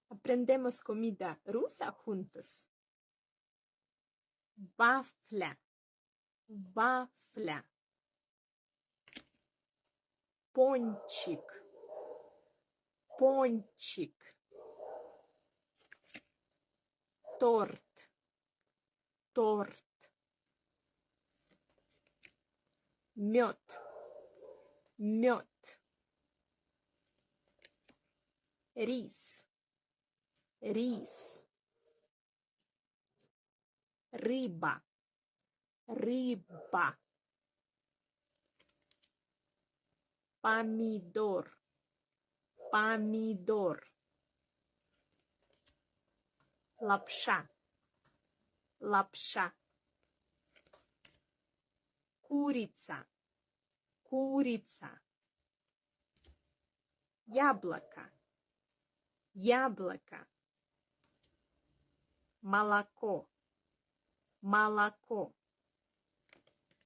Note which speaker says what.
Speaker 1: Aprendemos comida rusa juntos. Вафля, вафля. Пончик, пончик. Торт, торт. Мед, мед. Рис, рис. Рыба, рыба. Помидор, помидор. Лапша, лапша. Курица, курица. Яблоко, яблоко. Молоко, молоко.